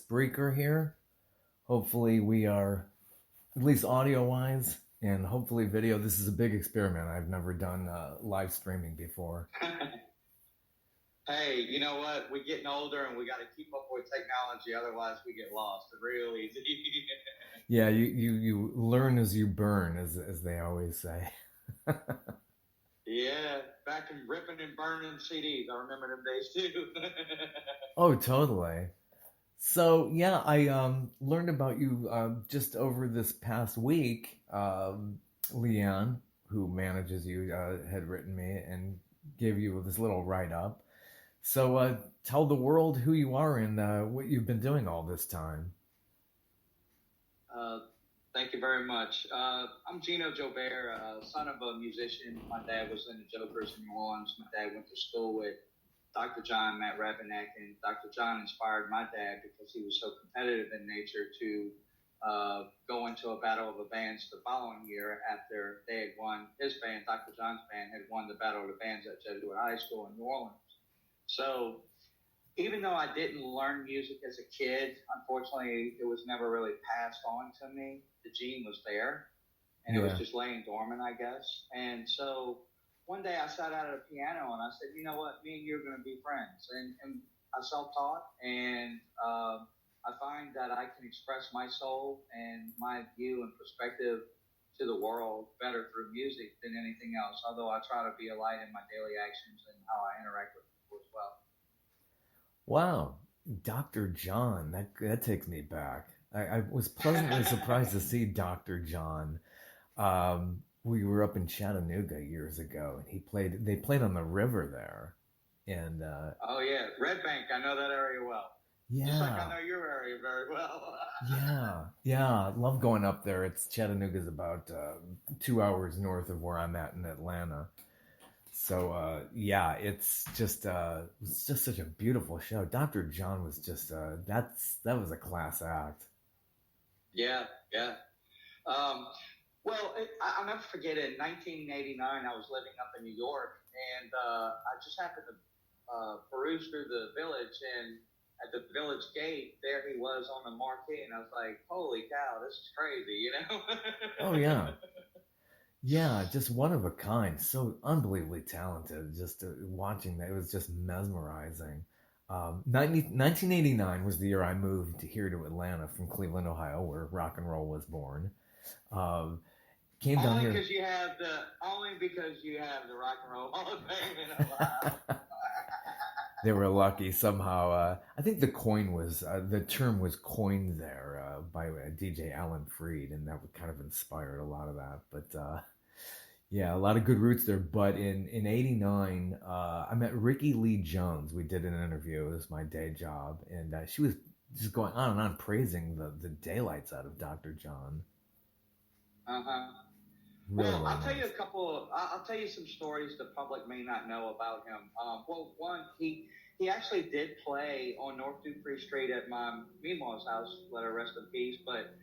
Spreaker here. Hopefully, we are, at least audio wise, and hopefully video. This is a big experiment. I've never done live streaming before. Hey, you know what? We're getting older and we got to keep up with technology. Otherwise, we get lost real easy. Yeah, you learn as you burn, as they always say. Yeah, back in ripping and burning CDs. I remember them days too. Oh, totally. So yeah, I learned about you just over this past week. Leanne, who manages you, had written me and gave you this little write up. So tell the world who you are and what you've been doing all this time. Thank you very much. I'm Gino Joubert, son of a musician. My dad was in the Jokers in New Orleans. My dad went to school with Dr. John Matt Rabenek, and Dr. John inspired my dad because he was so competitive in nature to go into a battle of the bands the following year after they had won. His band, Dr. John's band, had won the Battle of the Bands at Jesuit High School in New Orleans. So even though I didn't learn music as a kid, unfortunately, it was never really passed on to me. The gene was there, and it was just laying dormant, I guess. And so one day I sat out at a piano and I said, you know what, me and you are going to be friends. And I self-taught, and I find that I can express my soul and my view and perspective to the world better through music than anything else, although I try to be a light in my daily actions and how I interact with people as well. Wow, Dr. John, that takes me back. I was pleasantly surprised to see Dr. John. We were up in Chattanooga years ago, and they played on the river there. And oh yeah, Red Bank, I know that area well. Yeah. Just like I know your area very well. Yeah, love going up there. Chattanooga's about 2 hours north of where I'm at in Atlanta. So yeah, it's just such a beautiful show. Dr. John was just that was a class act. Yeah. Well, I'll never forget it. In 1989, I was living up in New York, and I just happened to peruse through the village, and at the village gate, there he was on the marquee, and I was like, holy cow, this is crazy, you know? Oh, yeah. Yeah, just one of a kind. So unbelievably talented. Just watching that, it was just mesmerizing. 1989 was the year I moved here to Atlanta from Cleveland, Ohio, where rock and roll was born. Came down here only because you have the Rock and Roll Hall of Fame in Ohio. They were lucky somehow. I think the term was coined there by DJ Alan Freed, and that kind of inspired a lot of that. But yeah, a lot of good roots there. But in '89, I met Ricky Lee Jones. We did an interview. It was my day job, and she was just going on and on praising the daylights out of Dr. John. Really well, I'll tell you I'll tell you some stories the public may not know about him. Well, one, he actually did play on North Dupree Street at my Meemaw's house, let her rest in peace. But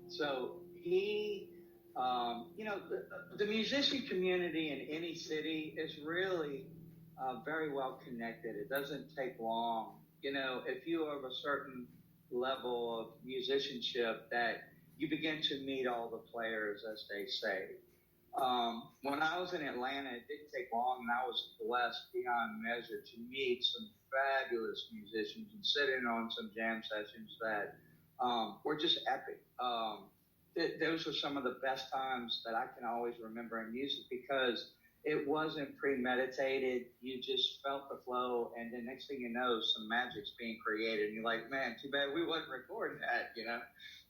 so he, the musician community in any city is really very well connected. It doesn't take long. You know, if you are of a certain level of musicianship that you begin to meet all the players, as they say. When I was in Atlanta, it didn't take long, and I was blessed beyond measure to meet some fabulous musicians and sit in on some jam sessions that were just epic. Those were some of the best times that I can always remember in music because it wasn't premeditated. You just felt the flow, and the next thing you know, some magic's being created, and you're like, man, too bad we wasn't recording that, you know?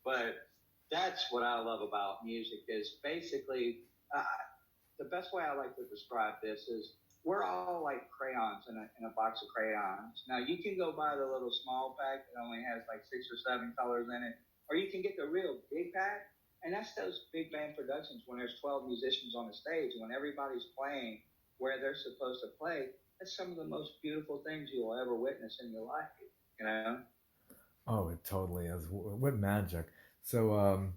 But that's what I love about music is basically the best way I like to describe this is we're all like crayons in a box of crayons. Now, you can go buy the little small pack that only has like 6 or 7 colors in it, or you can get the real big pack, and that's those big band productions when there's 12 musicians on the stage, when everybody's playing where they're supposed to play. That's some of the most beautiful things you will ever witness in your life, you know? Oh, it totally is. What magic. So,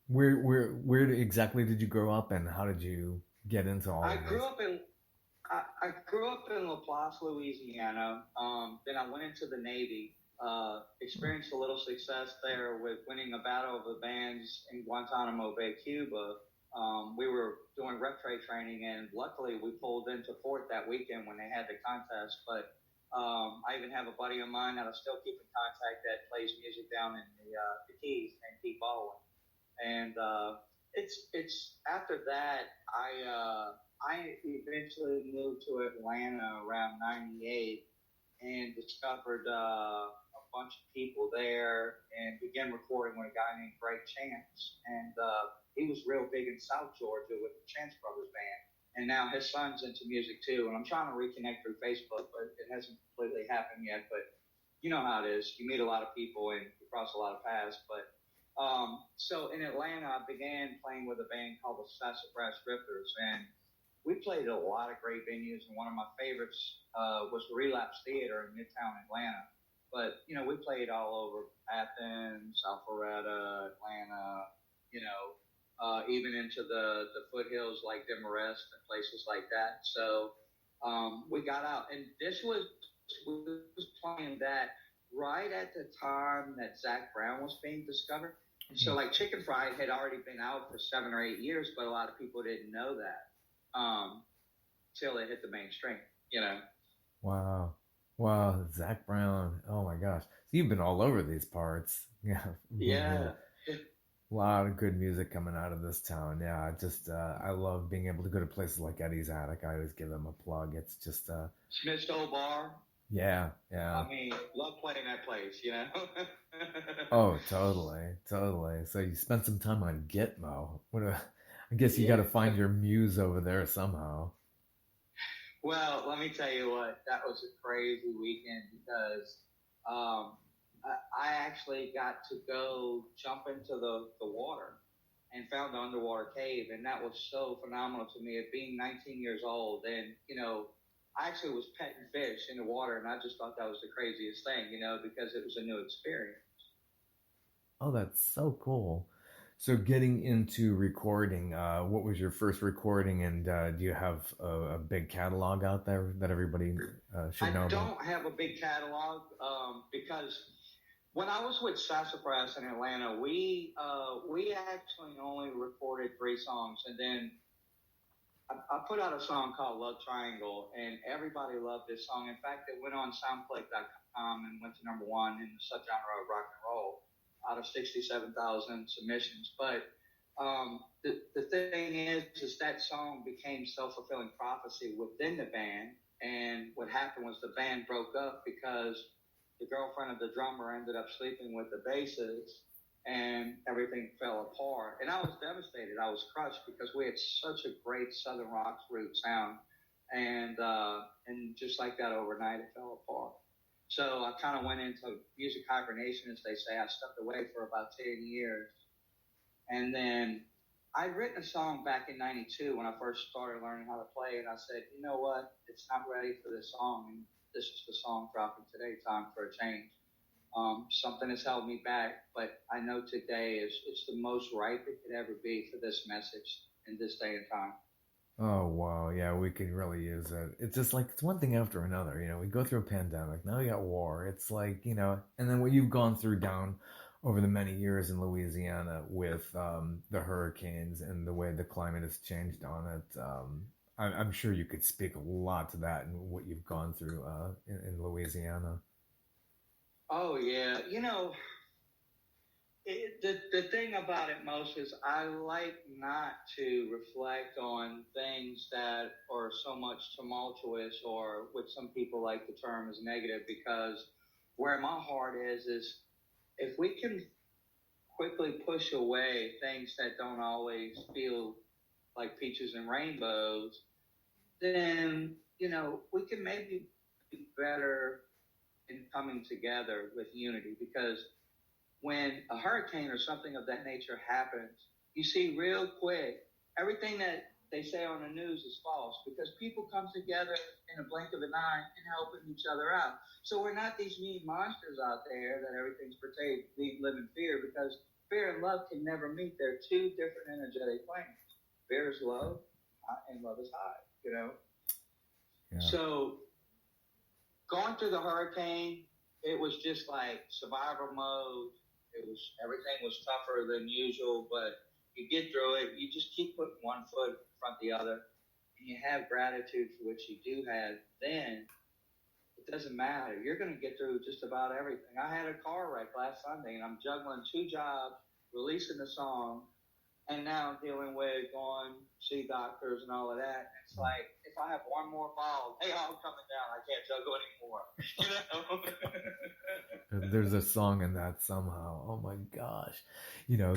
where exactly did you grow up, and how did you get into all of this? I grew up in La Place, Louisiana. Then I went into the Navy, experienced a little success there with winning a battle of the bands in Guantanamo Bay, Cuba. We were doing Reptile Training, and luckily we pulled into Fort that weekend when they had the contest. But I even have a buddy of mine that I still keep in contact that plays music down in the Keys, named Pete Baldwin. And it's after that I eventually moved to Atlanta around '98 and discovered a bunch of people there and began recording with a guy named Greg Chance. And he was real big in South Georgia with the Chance Brothers band. And now his son's into music too. And I'm trying to reconnect through Facebook, but it hasn't completely happened yet. But you know how it is. You meet a lot of people and you cross a lot of paths. But so in Atlanta, I began playing with a band called the Sassafras Rifters. And we played at a lot of great venues. And one of my favorites was the Relapse Theater in Midtown Atlanta. But, you know, we played all over Athens, Alpharetta, Atlanta, you know, even into the foothills like Demarest and places like that. So we got out. And we was playing that right at the time that Zach Brown was being discovered. And so, like, Chicken Fried had already been out for 7 or 8 years, but a lot of people didn't know that till it hit the mainstream, you know. Wow, Zach Brown. Oh my gosh. So you've been all over these parts. Yeah. Yeah. A lot of good music coming out of this town. Yeah, I love being able to go to places like Eddie's Attic. I always give them a plug. It's just Smith's Old Bar. Yeah. I mean, love playing that place, you know. Oh, totally. So you spent some time on Gitmo. I guess you got to find your muse over there somehow. Well, let me tell you what, that was a crazy weekend because I actually got to go jump into the water and found the underwater cave, and that was so phenomenal to me. At being 19 years old, and, you know, I actually was petting fish in the water, and I just thought that was the craziest thing, you know, because it was a new experience. Oh, that's so cool. So getting into recording, what was your first recording, and do you have a big catalog out there that everybody should know about? I don't have a big catalog because when I was with Sassafras in Atlanta, we actually only recorded 3 songs, and then I put out a song called Love Triangle, and everybody loved this song. In fact, it went on SoundClick.com and went to #1 in the subgenre of rock and roll out of 67,000 submissions. But the thing is that song became self-fulfilling prophecy within the band. And what happened was the band broke up because the girlfriend of the drummer ended up sleeping with the bassist, and everything fell apart. And I was devastated. I was crushed because we had such a great Southern rock root sound. And just like that, overnight, it fell apart. So I kind of went into music hibernation, as they say. I stepped away for about 10 years. And then I'd written a song back in '92 when I first started learning how to play. And I said, you know what? It's not ready for this song. And this is the song dropping today, Time for a Change. Something has held me back, but I know today it's the most right it could ever be for this message in this day and time. Oh, wow. Yeah, we could really use it. It's just like, it's one thing after another. You know, we go through a pandemic. Now we got war. It's like, you know, and then what you've gone through down over the many years in Louisiana with the hurricanes and the way the climate has changed on it. I'm sure you could speak a lot to that and what you've gone through in Louisiana. Oh, yeah. You know, the thing about it most is I like not to reflect on things that are so much tumultuous, or what some people like the term as negative, because where my heart is if we can quickly push away things that don't always feel like peaches and rainbows, then, you know, we can maybe be better in coming together with unity. Because when a hurricane or something of that nature happens, you see real quick everything that they say on the news is false, because people come together in a blink of an eye and helping each other out. So we're not these mean monsters out there that everything's portrayed we live in fear, because fear and love can never meet. They're 2 different energetic planes. Fear is low and love is high, you know? Yeah. So going through the hurricane, it was just like survival mode. Everything was tougher than usual, but you get through it. You just keep putting one foot in front of the other, and you have gratitude for what you do have. Then it doesn't matter. You're going to get through just about everything. I had a car wreck last Sunday, and I'm juggling 2 jobs, releasing the song, and now I'm dealing with going see doctors and all of that. It's like, if I have one more fall, hey, I'm coming down. I can't juggle anymore. There's a song in that somehow. Oh my gosh.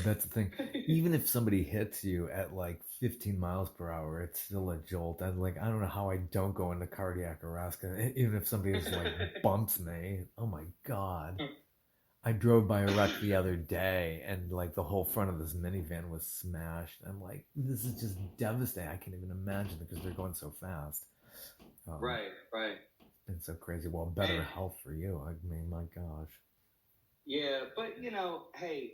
That's the thing. Even if somebody hits you at like 15 miles per hour, it's still a jolt. I don't know how I don't go into cardiac arrest. Even if somebody just like bumps me. Oh my God. I drove by a wreck the other day, and like the whole front of this minivan was smashed. I'm like, this is just devastating. I can't even imagine it because they're going so fast. Right. It's so crazy. Well, better health for you. I mean, my gosh. Yeah, but hey,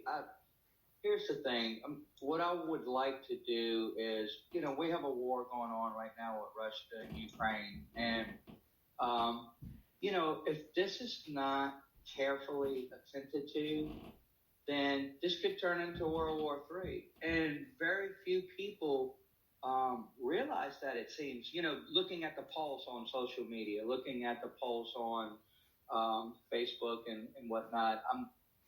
here's the thing. What I would like to do is, we have a war going on right now with Russia and Ukraine, and if this is not carefully attended to, then this could turn into World War III. And very few people realize that, it seems. Looking at the pulse on social media, looking at the pulse on Facebook and whatnot,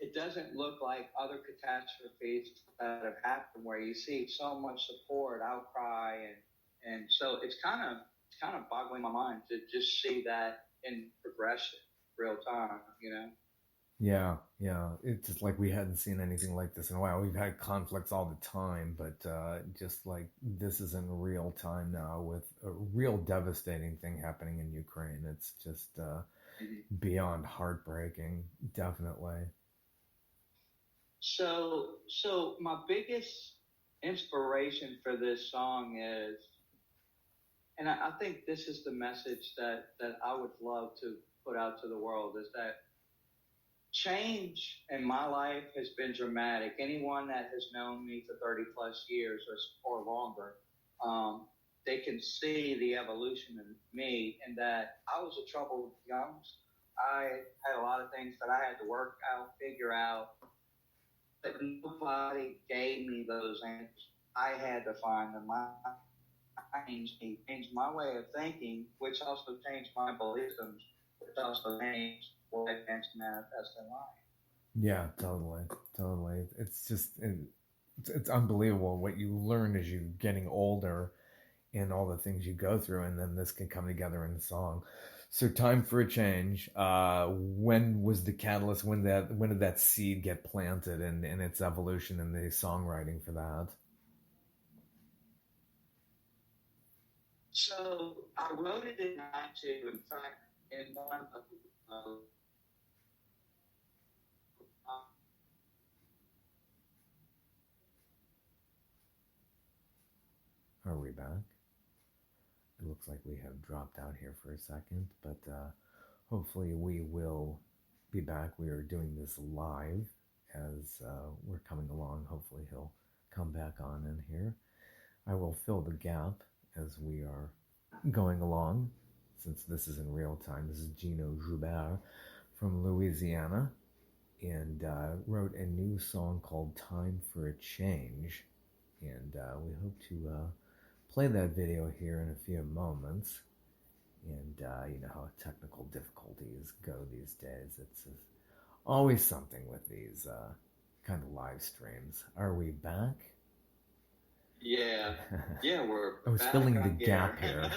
it doesn't look like other catastrophes that have happened where you see so much support, outcry, and so it's kind of boggling my mind to just see that in progression, real time. Yeah. It's just like we hadn't seen anything like this in a while. We've had conflicts all the time, but just like this is in real time now with a real devastating thing happening in Ukraine. It's just beyond heartbreaking, definitely. So my biggest inspiration for this song is, and I think this is the message that I would love to put out to the world, is that change in my life has been dramatic. Anyone that has known me for 30 plus years or longer, they can see the evolution in me, and that I was a troubled youngster. I had a lot of things that I had to work out, figure out, but nobody gave me those answers. I had to find them. Changed my way of thinking, which also changed my beliefs, which also changed what I can manifest in life. Yeah, totally. It's just, it's unbelievable what you learn as you're getting older and all the things you go through, and then this can come together in song. So, Time for a Change. When was the catalyst? When did that seed get planted in its evolution and the songwriting for that? So I wrote it in '92. In fact, in one of Are we back? It looks like we have dropped out here for a second, but hopefully we will be back. We are doing this live as we're coming along. Hopefully he'll come back on in here. I will fill the gap as we are going along, since this is in real time. This is Gino Joubert from Louisiana, and wrote a new song called Time for a Change, and we hope to play that video here in a few moments. And you know how technical difficulties go these days. It's always something with these kind of live streams. Are we back? Yeah, we're I was filling the gap here.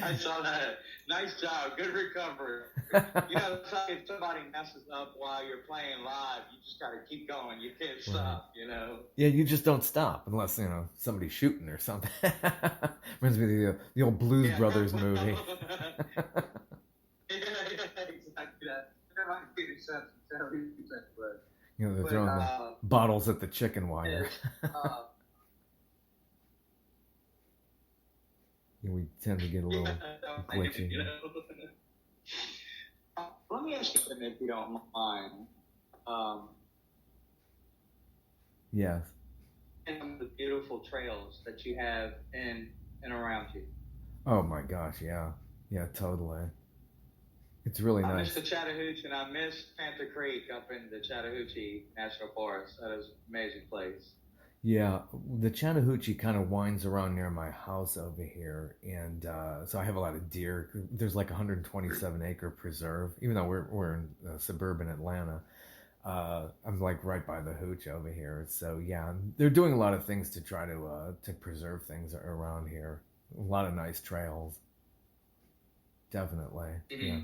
I saw that. Nice job. Good recovery. It's like if somebody messes up while you're playing live, you just got to keep going. You can't stop, Yeah, you just don't stop unless, somebody's shooting or something. Reminds me of the old Blues Brothers movie. Exactly that. There might be sense, but they're throwing the bottles at the chicken wire. We tend to get a little glitchy. Let me ask you something, if you don't mind. Yes. And the beautiful trails that you have in and around you. Oh my gosh, yeah, totally. It's really I nice. miss the Chattahoochee, and I miss Panther Creek up in the Chattahoochee National Forest. That is an amazing place. Yeah, the Chattahoochee kind of winds around near my house over here, and so I have a lot of deer. There's like a 127-acre preserve, even though we're in suburban Atlanta. I'm like right by the hooch over here, so yeah, they're doing a lot of things to try to preserve things around here. A lot of nice trails, definitely. Mm-hmm. Yeah.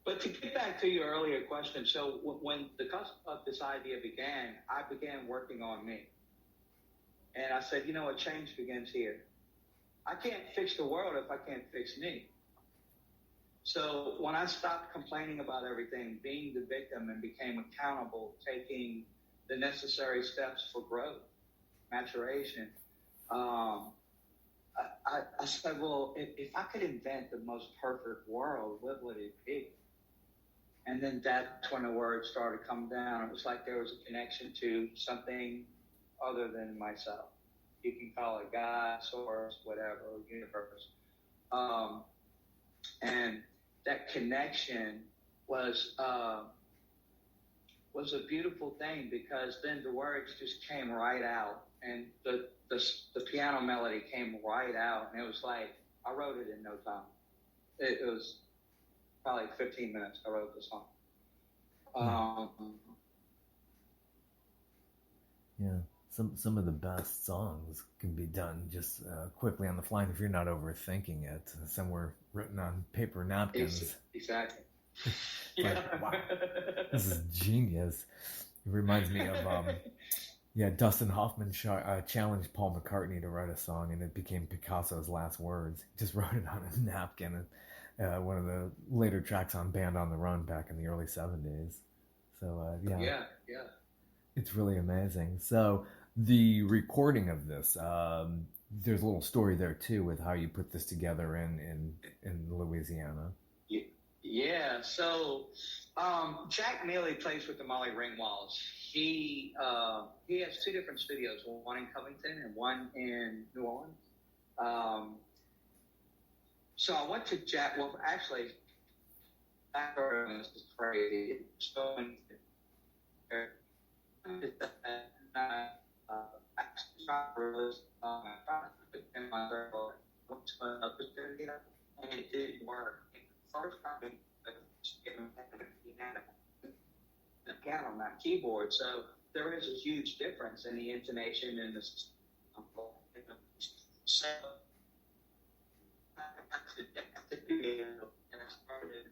But to get back to your earlier question, so when the cusp of this idea began, I began working on me. And I said, a change begins here. I can't fix the world if I can't fix me. So when I stopped complaining about everything, being the victim, and became accountable, taking the necessary steps for growth, maturation, I said, well, if I could invent the most perfect world, what would it be? And then that's when the words started coming down. It was like there was a connection to something other than myself. You can call it God, source, whatever, universe. And that connection was a beautiful thing, because then the words just came right out, and the piano melody came right out, and it was like I wrote it in no time. It was probably 15 minutes I wrote the song. Yeah, some of the best songs can be done just quickly on the fly if you're not overthinking it. Somewhere written on paper napkins. Exactly. Like, wow, this is genius. It reminds me of Dustin Hoffman challenged Paul McCartney to write a song, and it became Picasso's last words. He just wrote it on a napkin. One of the later tracks on Band on the Run back in the early 70s. So, Yeah. It's really amazing. So, the recording of this, there's a little story there, too, with how you put this together in Louisiana. Yeah. So, Jack Neely plays with the Molly Ringwalds. He has two different studios, one in Covington and one in New Orleans. So I went to Jack. Well, actually, this is crazy. So and it didn't work. First time, the piano, not keyboard. So there is a huge difference in the intonation and the. So I started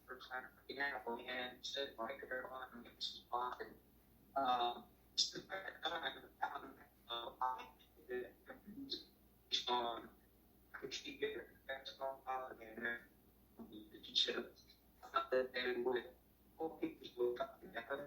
first time piano and said like everyone gets spot and I could keep it that's all and that they would all people would come together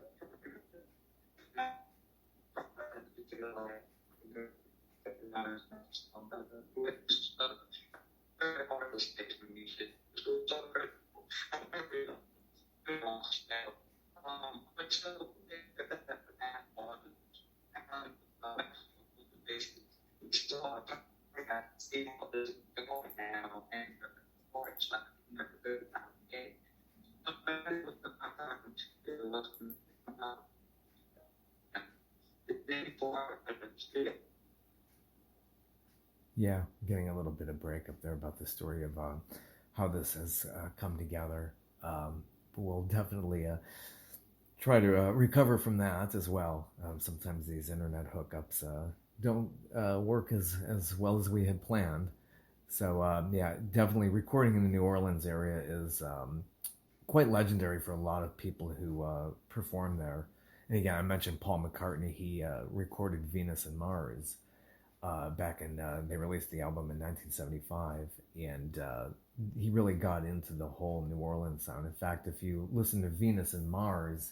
Yeah, getting a little bit of break up there about the story of how this has come together. We'll definitely try to recover from that as well. Sometimes these internet hookups don't work as well as we had planned. So, definitely recording in the New Orleans area is quite legendary for a lot of people who perform there. And again, I mentioned Paul McCartney. He recorded Venus and Mars back in, they released the album in 1975, and he really got into the whole New Orleans sound. In fact, if you listen to Venus and Mars,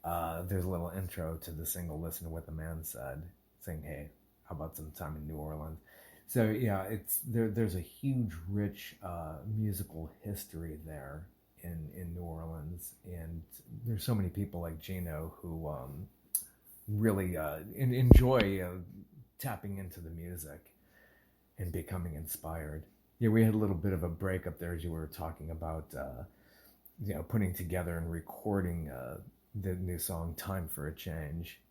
there's a little intro to the single "Listen to What the Man Said," saying, "Hey, how about some time in New Orleans?" So yeah, it's there's a huge, rich musical history there in New Orleans, and there's so many people like Gino who really enjoy tapping into the music and becoming inspired. Yeah, we had a little bit of a break up there as you were talking about, putting together and recording the new song "Time for a Change,"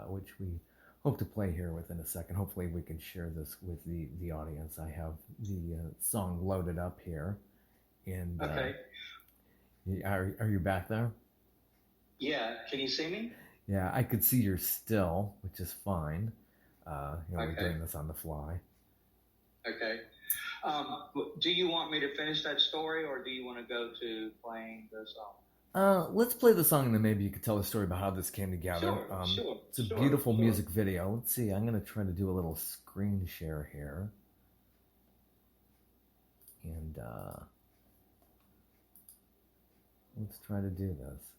which we hope to play here within a second. Hopefully, we can share this with the audience. I have the song loaded up here, and Okay. are you back there? Yeah. Can you see me? Yeah, I could see you're still, which is fine. We're Okay. doing this on the fly. Okay. Do you want me to finish that story, or do you want to go to playing the song? Let's play the song, and then maybe you could tell the story about how this came together. Sure. It's a beautiful music video. Let's see. I'm going to try to do a little screen share here, and let's try to do this.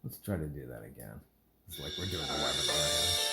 Let's try to do that again. It's like we're doing a webinar here.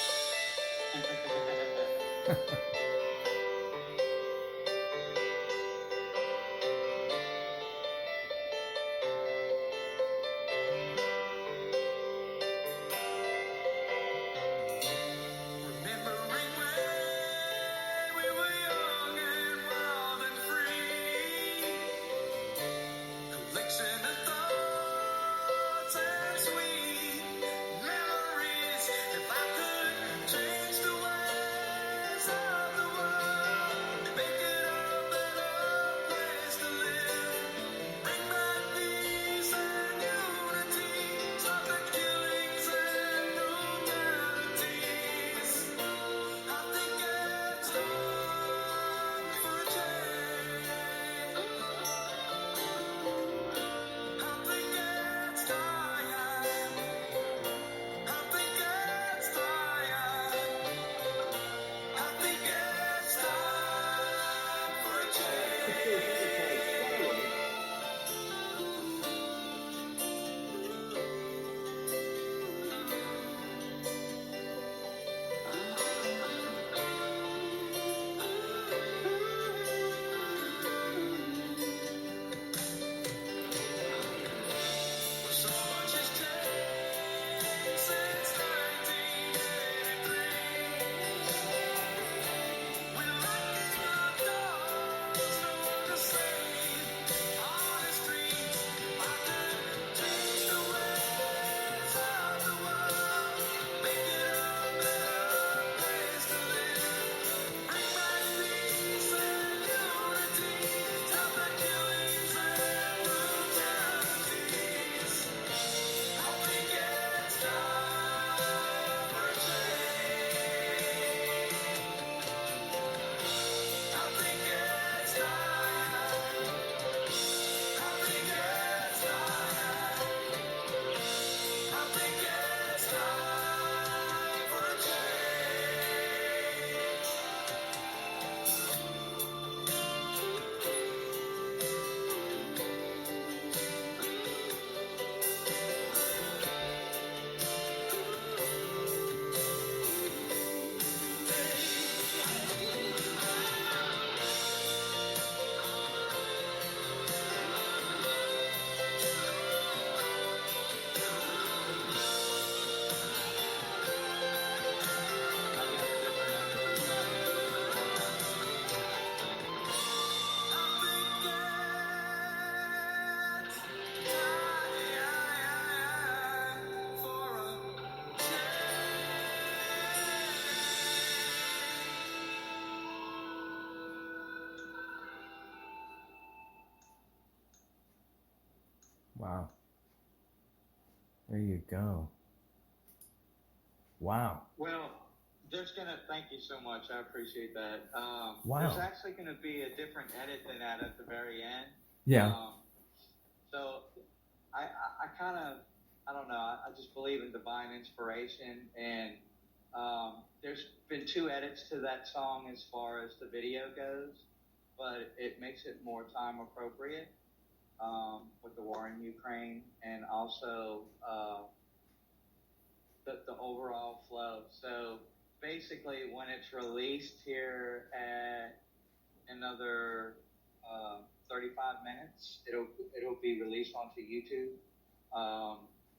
Wow. There you go. Wow. Well, thank you so much. I appreciate that. Wow. There's actually gonna be a different edit than that at the very end. Yeah. So I kind of, I don't know. I just believe in divine inspiration, and there's been 2 edits to that song as far as the video goes, but it makes it more time appropriate. with the war in Ukraine, and also the overall flow. So basically, when it's released here at another 35 minutes, it'll be released onto YouTube.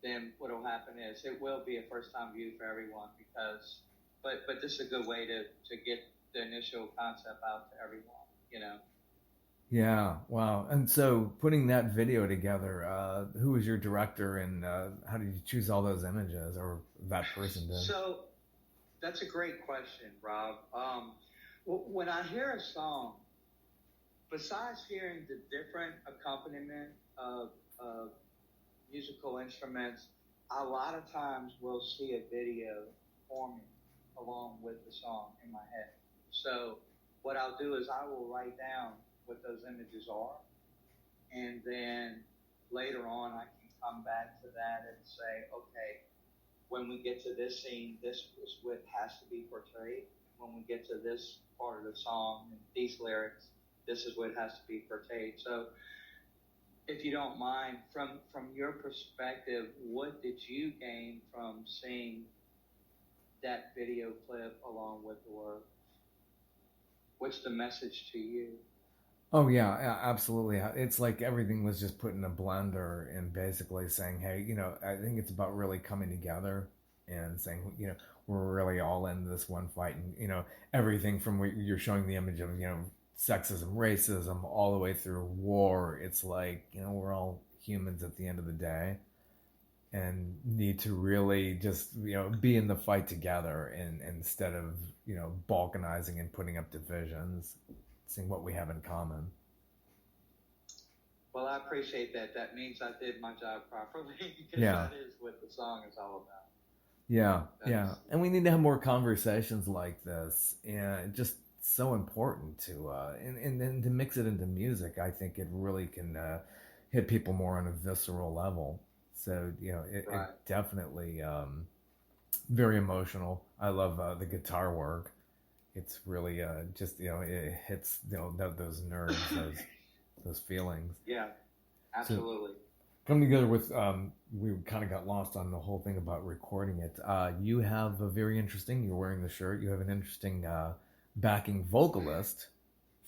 Then what will happen is it will be a first-time view for everyone but this is a good way to get the initial concept out to everyone, you know. Yeah, wow. And so putting that video together, who was your director, and how did you choose all those images, or that person did? So that's a great question, Rob. When I hear a song, besides hearing the different accompaniment of musical instruments, a lot of times we'll see a video forming along with the song in my head. So what I'll do is I will write down what those images are, and then later on I can come back to that and say, okay, when we get to this scene, this is what has to be portrayed. When we get to this part of the song and these lyrics, this is what has to be portrayed. So if you don't mind, from your perspective, what did you gain from seeing that video clip along with the words? What's the message to you? Oh yeah, absolutely. It's like everything was just put in a blender and basically saying, hey, I think it's about really coming together and saying, we're really all in this one fight. And, everything from what you're showing the image of, sexism, racism, all the way through war. It's like, we're all humans at the end of the day and need to really just, be in the fight together, and instead of, balkanizing and putting up divisions, seeing what we have in common. Well, I appreciate that. That means I did my job properly, because Yeah. that is what the song is all about. Yeah, yeah. And we need to have more conversations like this, and just so important to, and then to mix it into music. I think it really can hit people more on a visceral level. So, it definitely very emotional. I love the guitar work. It's really just, it hits, those nerves, those feelings. Yeah, absolutely. So, coming together with, we kind of got lost on the whole thing about recording it. You have a very interesting, you're wearing the shirt, you have an interesting backing vocalist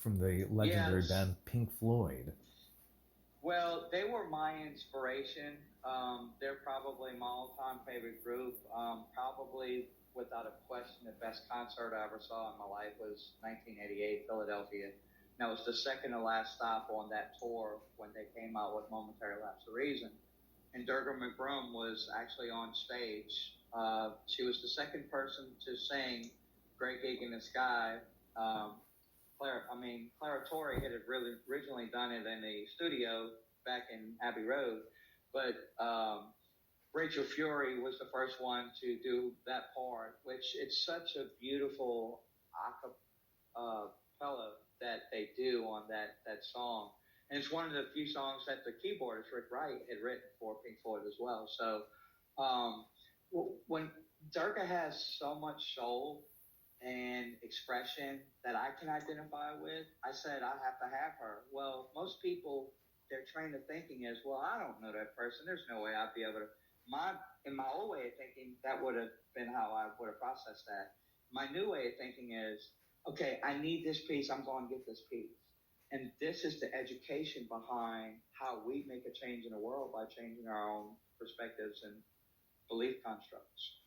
from the legendary band Pink Floyd. Well, they were my inspiration. They're probably my all-time favorite group. Probably, without a question, the best concert I ever saw in my life was 1988, Philadelphia. And that was the second to last stop on that tour when they came out with Momentary Lapse of Reason. And Durga McBroom was actually on stage. She was the second person to sing Great Gig in the Sky. Clara Torrey had originally done it in the studio back in Abbey Road, but Rachel Fury was the first one to do that part, which it's such a beautiful acapella that they do on that song. And it's one of the few songs that the keyboardist Rick Wright had written for Pink Floyd as well. So when Durga has so much soul and expression that I can identify with, I said I have to have her. Well, most people, their train of thinking is, well, I don't know that person. There's no way I'd be able to. In my old way of thinking, that would have been how I would have processed that. My new way of thinking is, okay, I need this piece. I'm going to get this piece. And this is the education behind how we make a change in the world by changing our own perspectives and belief constructs,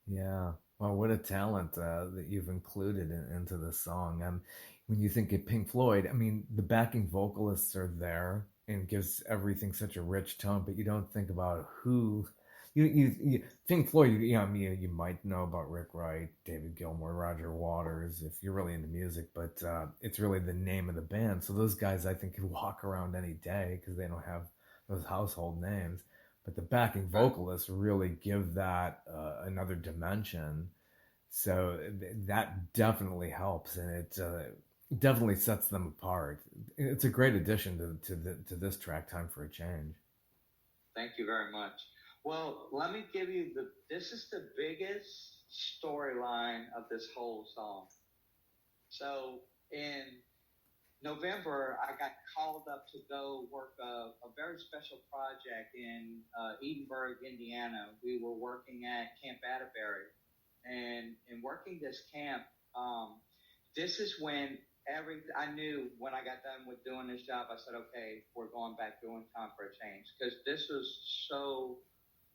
Yeah. Well, what a talent that you've included into the song. When you think of Pink Floyd, the backing vocalists are there and gives everything such a rich tone, but you don't think about who you Pink Floyd. You might know about Rick Wright, David Gilmour, Roger Waters, if you're really into music, but it's really the name of the band. So those guys, I think, could walk around any day because they don't have those household names. But the backing vocalists really give that another dimension. So that definitely helps, and it definitely sets them apart. It's a great addition to this track, Time for a Change. Thank you very much. Well, let me give you this is the biggest storyline of this whole song. So in November, I got called up to go work a very special project in Edinburgh, Indiana. We were working at Camp Atterbury, and in working this camp, this is when I knew when I got done with doing this job, I said, okay, we're going back doing time for a change, because this was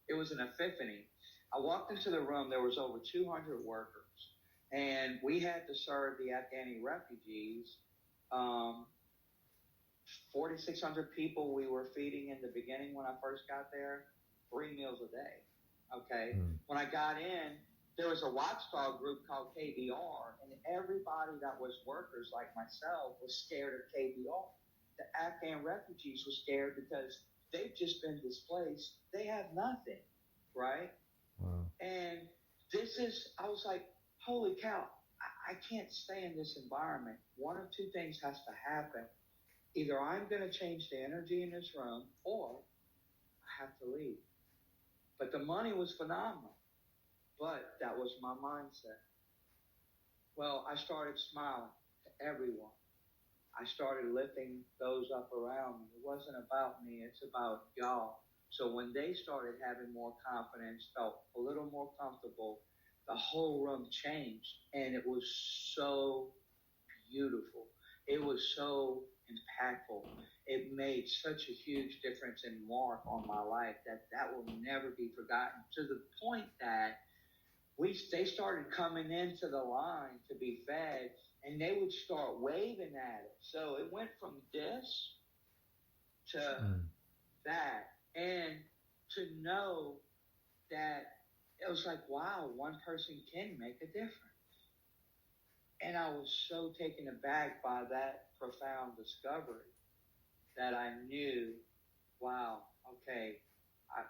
it was an epiphany. I walked into the room, there was over 200 workers, and we had to serve the Afghani refugees. 4,600 people we were feeding in the beginning when I first got there, 3 meals a day. Okay. When I got in, there was a watchdog group called KBR, and everybody that was workers like myself was scared of KBR. The Afghan refugees were scared because they've just been displaced. They have nothing, right? Wow. And I was like, holy cow, I can't stay in this environment. One of two things has to happen. Either I'm going to change the energy in this room, or I have to leave. But the money was phenomenal. But that was my mindset. Well, I started smiling to everyone. I started lifting those up around me. It wasn't about me. It's about y'all. So when they started having more confidence, felt a little more comfortable, the whole room changed. And it was so beautiful. It was so impactful. It made such a huge difference and mark on my life that will never be forgotten, to the point that they started coming into the line to be fed, and they would start waving at it. So it went from this to that, and to know that it was like, wow, one person can make a difference. And I was so taken aback by that profound discovery that I knew, wow, okay,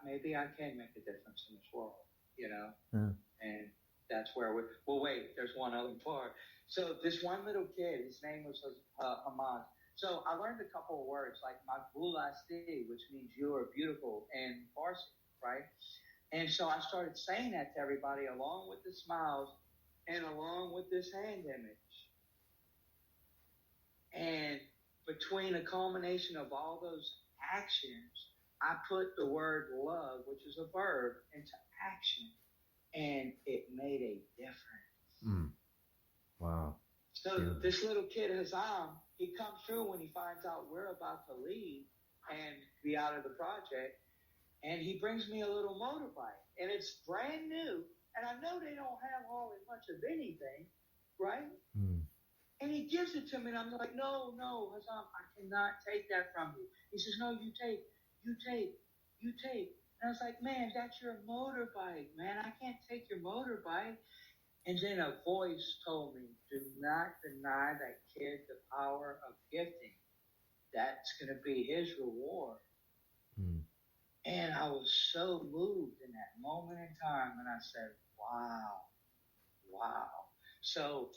maybe I can make a difference in this world, you know? And that's where wait, there's one other part. So this one little kid, his name was Ahmad. So I learned a couple of words like Makbulasti, which means you are beautiful in Farsi, right? And so I started saying that to everybody along with the smiles and along with this hand image. And between a culmination of all those actions, I put the word love, which is a verb, into action. And it made a difference. Wow. So this little kid, Hazam, he comes through when he finds out we're about to leave and be out of the project. And he brings me a little motorbike. And it's brand new. And I know they don't have hardly much of anything, right? And he gives it to me. And I'm like, no, Hazam, I cannot take that from you. He says, no, you take. And I was like, man, that's your motorbike, man. I can't take your motorbike. And then a voice told me, do not deny that kid the power of gifting. That's going to be his reward. And I was so moved in that moment in time. And I said, wow. So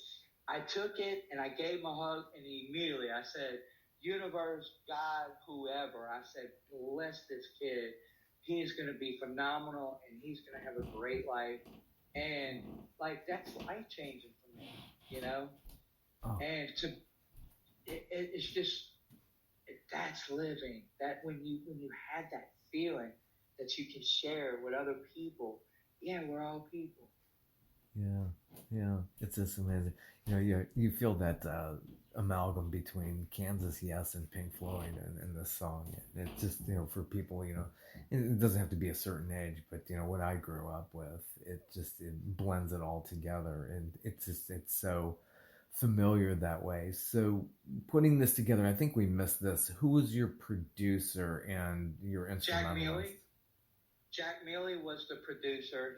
I took it and I gave him a hug. And immediately I said, universe, God, whoever, I said, bless this kid. He is going to be phenomenal, and he's going to have a great life. And, like, that's life-changing for me, you know? And it's just, that's living. That when you had that feeling that you can share with other people, we're all people. Yeah. It's just amazing. You feel that amalgam between Kansas Yes and Pink Floyd and this song. And it's just, for people, it doesn't have to be a certain age, but, what I grew up with, it blends it all together. And it's so familiar that way. So putting this together, I think we missed this. Who was your producer and your instrumentalist? Jack Mealy was the producer.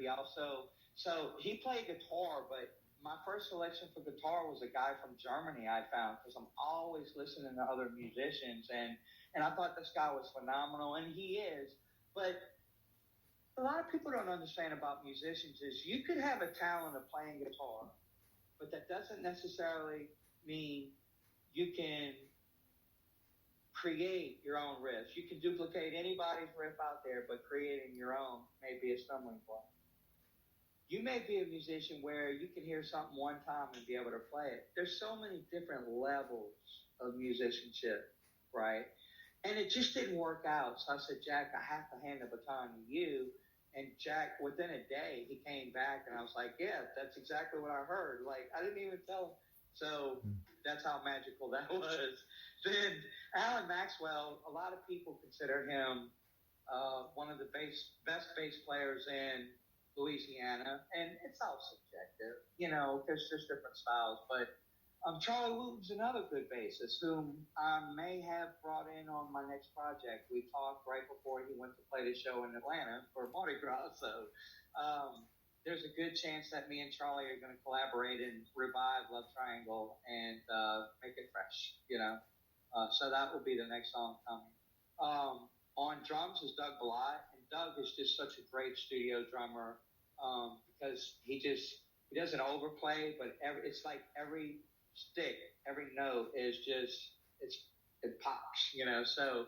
He played guitar, but my first selection for guitar was a guy from Germany I found, because I'm always listening to other musicians, and I thought this guy was phenomenal, and he is. But a lot of people don't understand about musicians is you could have a talent of playing guitar, but that doesn't necessarily mean you can create your own riffs. You can duplicate anybody's riff out there, but creating your own may be a stumbling block. you may be a musician where you can hear something one time and be able to play it. There's so many different levels of musicianship, right? And it just didn't work out. So I said, Jack, I have to hand the baton to you. And Jack, within a day, he came back, and I was like, yeah, that's exactly what I heard. Like, I didn't even tell him. So that's how magical that was. Then Alan Maxwell, a lot of people consider him one of the best bass players in Louisiana. And it's all subjective. You know, there's just different styles. But Charlie Wooten's another good bassist whom I may have brought in on my next project. We talked right before he went to play the show in Atlanta for Mardi Gras. So there's a good chance that me and Charlie are going to collaborate and revive Love Triangle and make it fresh, you know. So that will be the next song coming. On drums is Doug Blott. And Doug is just such a great studio drummer because he doesn't overplay, but it's like every stick, every note is just it pops, you know. So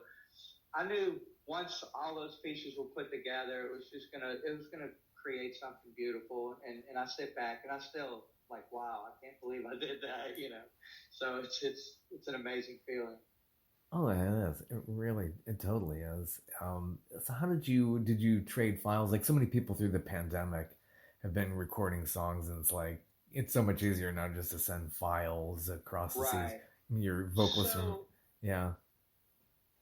I knew once all those pieces were put together, it was gonna create something beautiful. And I sit back and I still like, wow, I can't believe I did that, you know. So it's an amazing feeling. Oh, it is. It totally is. So how did you trade files? Like so many people through the pandemic have been recording songs, and it's so much easier now just to send files across the seas. Your vocalist, yeah.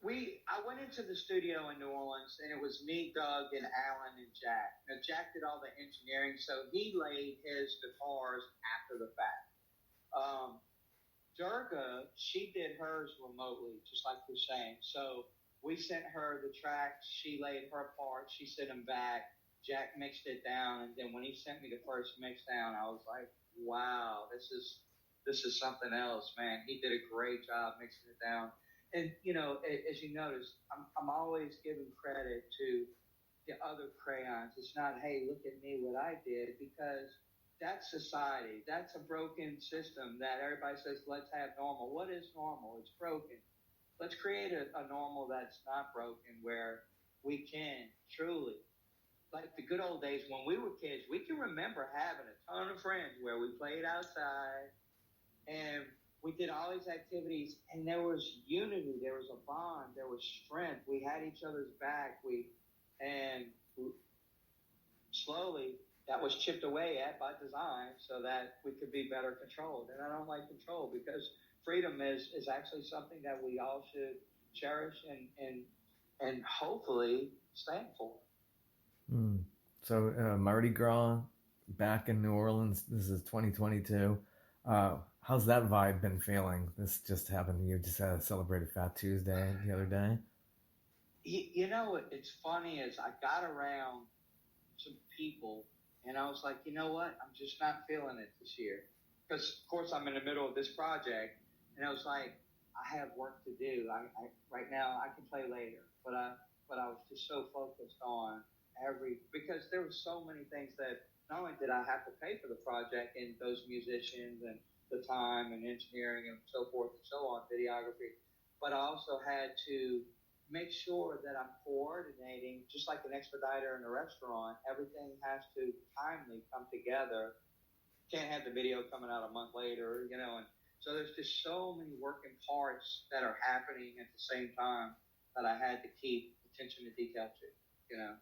I went into the studio in New Orleans, and it was me, Doug, and Alan and Jack. Now Jack did all the engineering, so he laid his guitars after the fact. Durga, she did hers remotely, just like you're saying. So we sent her the tracks. She laid her parts. She sent them back. Jack mixed it down, and then when he sent me the first mix down, I was like, wow, this is something else, man. He did a great job mixing it down. And, you know, as you notice, I'm always giving credit to the other crayons. It's not, hey, look at me, what I did, because that's society. That's a broken system that everybody says, let's have normal. What is normal? It's broken. Let's create a normal that's not broken, where we can truly, like the good old days when we were kids, we can remember having a ton of friends where we played outside and we did all these activities, and there was unity, there was a bond, there was strength. We had each other's back. Slowly that was chipped away at by design so that we could be better controlled. And I don't like control, because freedom is actually something that we all should cherish and hopefully stand for. So Mardi Gras back in New Orleans. This is 2022. How's that vibe been feeling? This just happened. You just celebrated Fat Tuesday the other day. You know, it's funny is I got around some people and I was like, you know what? I'm just not feeling it this year. Because, of course, I'm in the middle of this project. And I was like, I have work to do. I right now, I can play later. But I was just so focused on because there were so many things that not only did I have to pay for the project and those musicians and the time and engineering and so forth and so on, videography, but I also had to make sure that I'm coordinating, just like an expediter in a restaurant. Everything has to timely come together. Can't have the video coming out a month later, you know. And so there's just so many working parts that are happening at the same time that I had to keep attention to detail to, you know.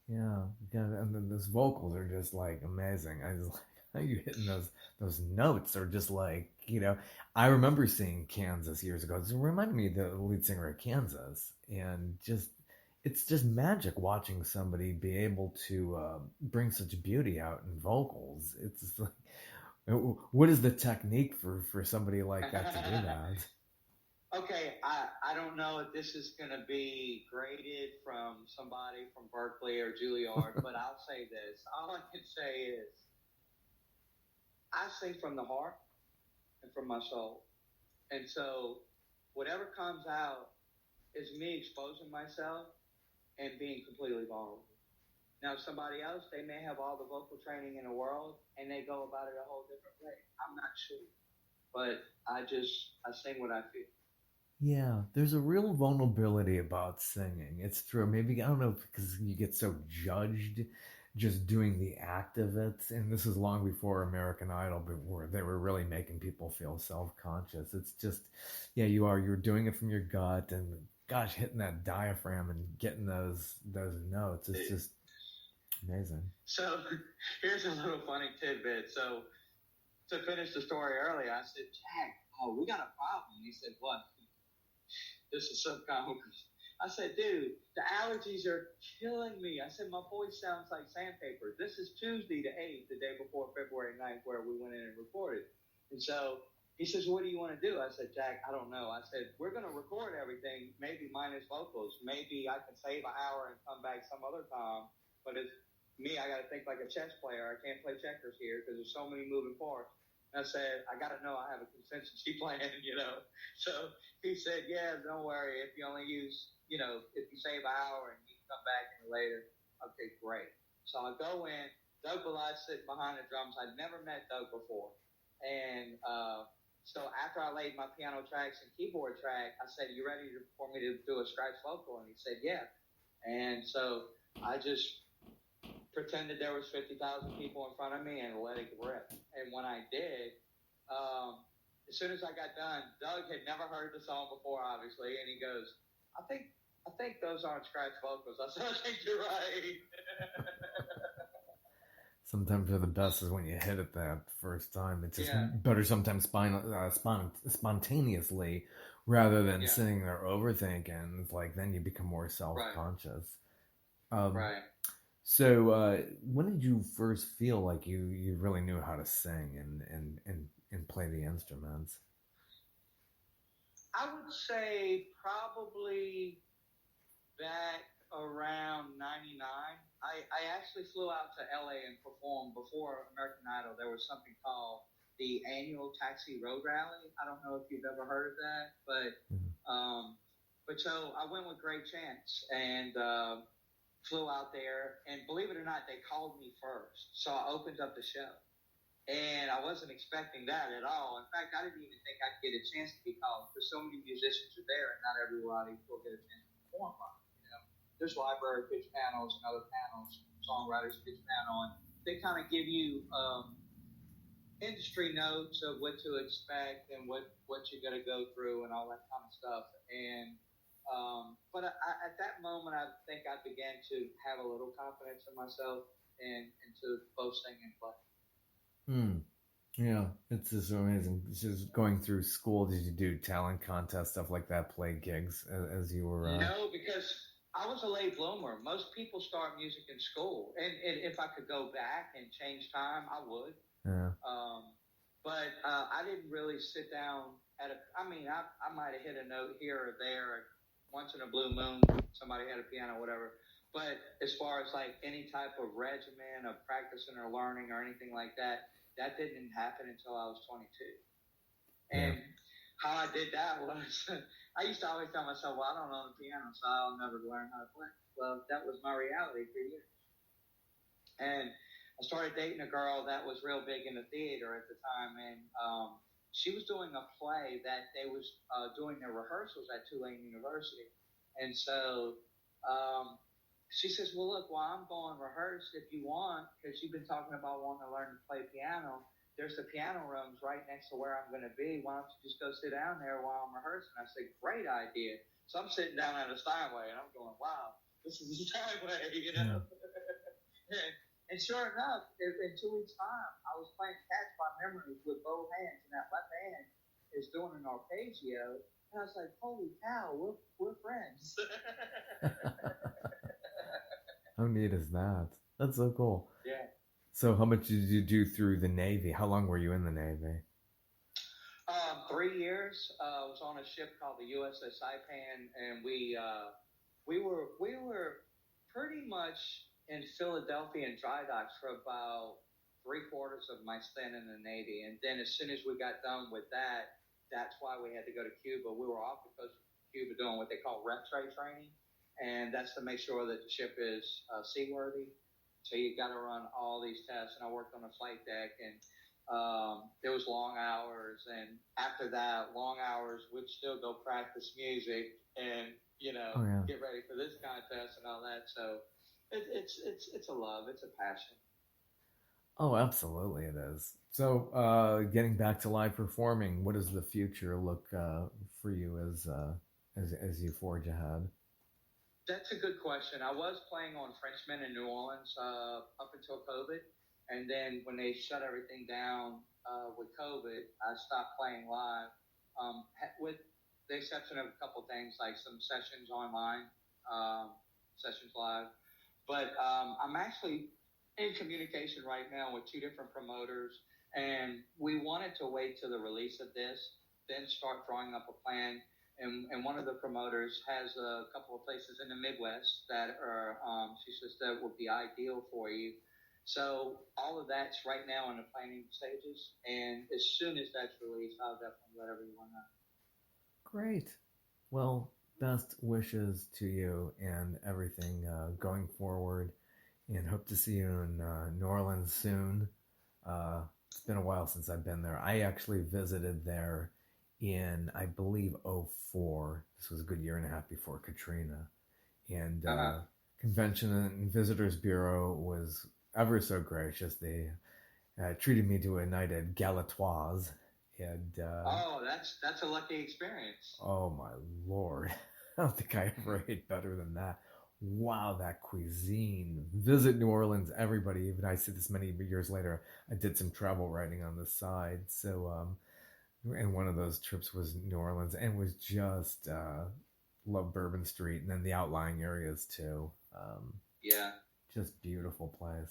Yeah. And then those vocals are just like amazing. I just like how you hitting those notes are just like, you know. I remember seeing Kansas years ago. It reminded me of the lead singer of Kansas, and it's just magic watching somebody be able to bring such beauty out in vocals. It's just like, what is the technique for somebody like that to do that? Okay, I don't know if this is going to be graded from somebody from Berkeley or Juilliard, but I'll say this. All I can say is I sing from the heart and from my soul. And so whatever comes out is me exposing myself and being completely vulnerable. Now, somebody else, they may have all the vocal training in the world and they go about it a whole different way. I'm not sure. But I sing what I feel. Yeah, there's a real vulnerability about singing. It's true. Maybe, I don't know, because you get so judged just doing the act of it. And this is long before American Idol, but where they were really making people feel self-conscious. It's just, yeah, you're doing it from your gut, and gosh, hitting that diaphragm and getting those notes. It's just amazing. So here's a little funny tidbit. So to finish the story earlier, I said, Jack, we got a problem. He said, what? This is so comical. I said, dude, the allergies are killing me. I said, my voice sounds like sandpaper. This is Tuesday the 8th, the day before February 9th, where we went in and recorded. And so he says, what do you want to do? I said, Jack, I don't know. I said, we're going to record everything, maybe minus vocals. Maybe I can save an hour and come back some other time. But it's me, I got to think like a chess player. I can't play checkers here because there's so many moving parts. And I said, I got to know I have a contingency plan, So he said, yeah, don't worry. If you only use, if you save an hour and you can come back in later, okay, great. So I go in. Doug Blott's sitting behind the drums. I'd never met Doug before. And so after I laid my piano tracks and keyboard track, I said, you ready for me to do a scratch vocal? And he said, yeah. And so I just pretended there was 50,000 people in front of me and let it rip. And when I did, as soon as I got done, Doug had never heard the song before, obviously, and he goes, I think those aren't scratch vocals. I said, I think you're right. Sometimes they're the best is when you hit it that first time. It's just better sometimes spontaneously rather than sitting there overthinking. It's like then you become more self-conscious. Right. So when did you first feel like you really knew how to sing and play the instruments? I would say probably back around 99. I actually flew out to LA and performed before American Idol. There was something called the annual Taxi Road Rally. I don't know if you've ever heard of that, but so I went with Great Chance and flew out there, and believe it or not, they called me first. So I opened up the show, and I wasn't expecting that at all. In fact, I didn't even think I'd get a chance to be called because so many musicians are there, and not everybody will get a chance to perform. There's library pitch panels and other panels, songwriters pitch panel, and they kind of give you industry notes of what to expect and what you're going to go through and all that kind of stuff. And but at that moment, I think I began to have a little confidence in myself and to both sing and play. Yeah, it's just amazing. Just going through school, did you do talent contests, stuff like that, play gigs as you were? No, because I was a late bloomer. Most people start music in school. And if I could go back and change time, I would. Yeah. But I didn't really sit down I might have hit a note here or there. Once in a blue moon, somebody had a piano, whatever. But as far as like any type of regimen of practicing or learning or anything like that, that didn't happen until I was 22. And how I did that was, I used to always tell myself, well, I don't know the piano, so I'll never learn how to play. Well, that was my reality for years. And I started dating a girl that was real big in the theater at the time, and she was doing a play that they was doing their rehearsals at Tulane University. And so she says, well, look, while I'm going to rehearse, if you want, because you've been talking about wanting to learn to play piano, there's the piano rooms right next to where I'm going to be. Why don't you just go sit down there while I'm rehearsing? I said, great idea. So I'm sitting down at a Steinway, and I'm going, wow, this is a Steinway, And sure enough, in 2 weeks' time, I was playing Catch by Memory with both hands, and that left hand is doing an arpeggio. And I was like, holy cow, we're friends. How neat is that? That's so cool. Yeah. So how much did you do through the Navy? How long were you in the Navy? 3 years. I was on a ship called the USS Saipan, and we were pretty much in Philadelphia and dry docks for about 3/4 of my stint in the Navy. And then as soon as we got done with that, that's why we had to go to Cuba. We were off the coast of Cuba doing what they call Reptile Training, and that's to make sure that the ship is seaworthy. So you got to run all these tests, and I worked on the flight deck, and there was long hours, and after that, long hours, we'd still go practice music and, get ready for this contest and all that. So It's a love. It's a passion. Oh, absolutely, it is. So, getting back to live performing, what does the future look for you as you forge ahead? That's a good question. I was playing on Frenchman in New Orleans up until COVID, and then when they shut everything down with COVID, I stopped playing live. With the exception of a couple things like some sessions online, sessions live. But I'm actually in communication right now with two different promoters, and we wanted to wait till the release of this, then start drawing up a plan. And one of the promoters has a couple of places in the Midwest that are, she says, that would be ideal for you. So all of that's right now in the planning stages, and as soon as that's released, I'll definitely let everyone know. Great. Well, best wishes to you and everything going forward, and hope to see you in New Orleans soon. It's been a while since I've been there. I actually visited there in, I believe, '04. This was a good year and a half before Katrina. And Convention and Visitors Bureau was ever so gracious. They treated me to a night at Galatoire's. And oh, that's a lucky experience. Oh my Lord. I don't think I ever ate better than that. Wow, that cuisine. Visit New Orleans, everybody. Even I said this many years later, I did some travel writing on the side. So, and one of those trips was New Orleans, and was just love Bourbon Street, and then the outlying areas too. Yeah. Just beautiful place.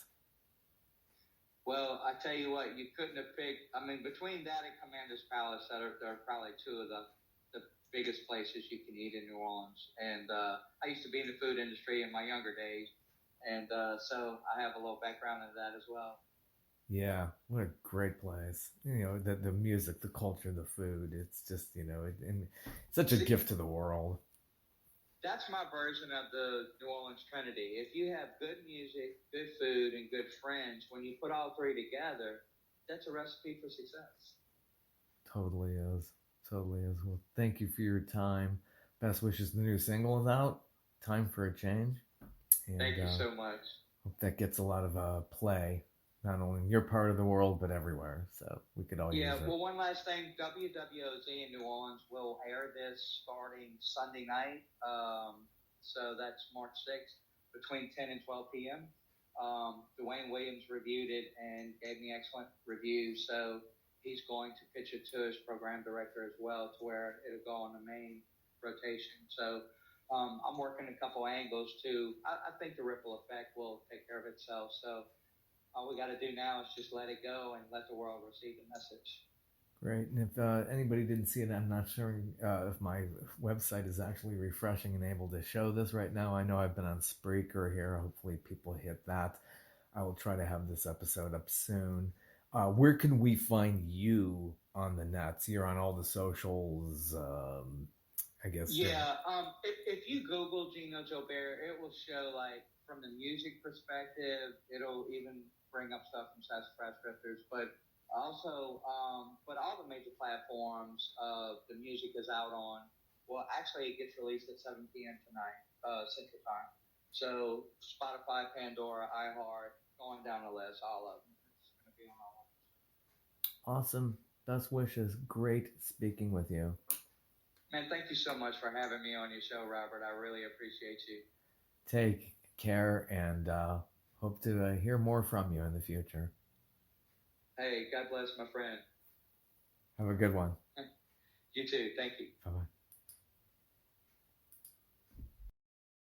Well, I tell you what, you couldn't have picked. I mean, between that and Commander's Palace, that are probably two of the biggest places you can eat in New Orleans. And I used to be in the food industry in my younger days, and so I have a little background in that as well. Yeah, what a great place. You know, the music, the culture, the food. It's just, and such a gift to the world. That's my version of the New Orleans Trinity. If you have good music, good food, and good friends, when you put all three together, that's a recipe for success. Totally is. Totally is. Well, thank you for your time. Best wishes. The new single is out. Time for a change. And, thank you so much. Hope that gets a lot of play, not only in your part of the world, but everywhere. So we could all use it. Yeah, well, one last thing. WWOZ in New Orleans will air this starting Sunday night. So that's March 6th between 10 and 12 p.m. Dwayne Williams reviewed it and gave me excellent reviews. So he's going to pitch it to his program director as well, to where it'll go on the main rotation. So I'm working a couple angles too. I think the ripple effect will take care of itself. So all we got to do now is just let it go and let the world receive the message. Great. And if anybody didn't see it, I'm not sure if my website is actually refreshing and able to show this right now. I know I've been on Spreaker here. Hopefully people hit that. I will try to have this episode up soon. Where can we find you on the nets? You're on all the socials, I guess. Yeah. If you Google Gino Joubert, it will show, like, from the music perspective, it'll even bring up stuff from Sassafras Rifters, but also, but all the major platforms the music is out on. Well, actually, it gets released at 7 p.m. tonight, Central Time. So Spotify, Pandora, iHeart, going down the list, all of them. It's going to be on all of them. Awesome. Best wishes. Great speaking with you. Man, thank you so much for having me on your show, Robert. I really appreciate you. Take care, and hope to hear more from you in the future. Hey, God bless, my friend. Have a good one. You too. Thank you. Bye-bye.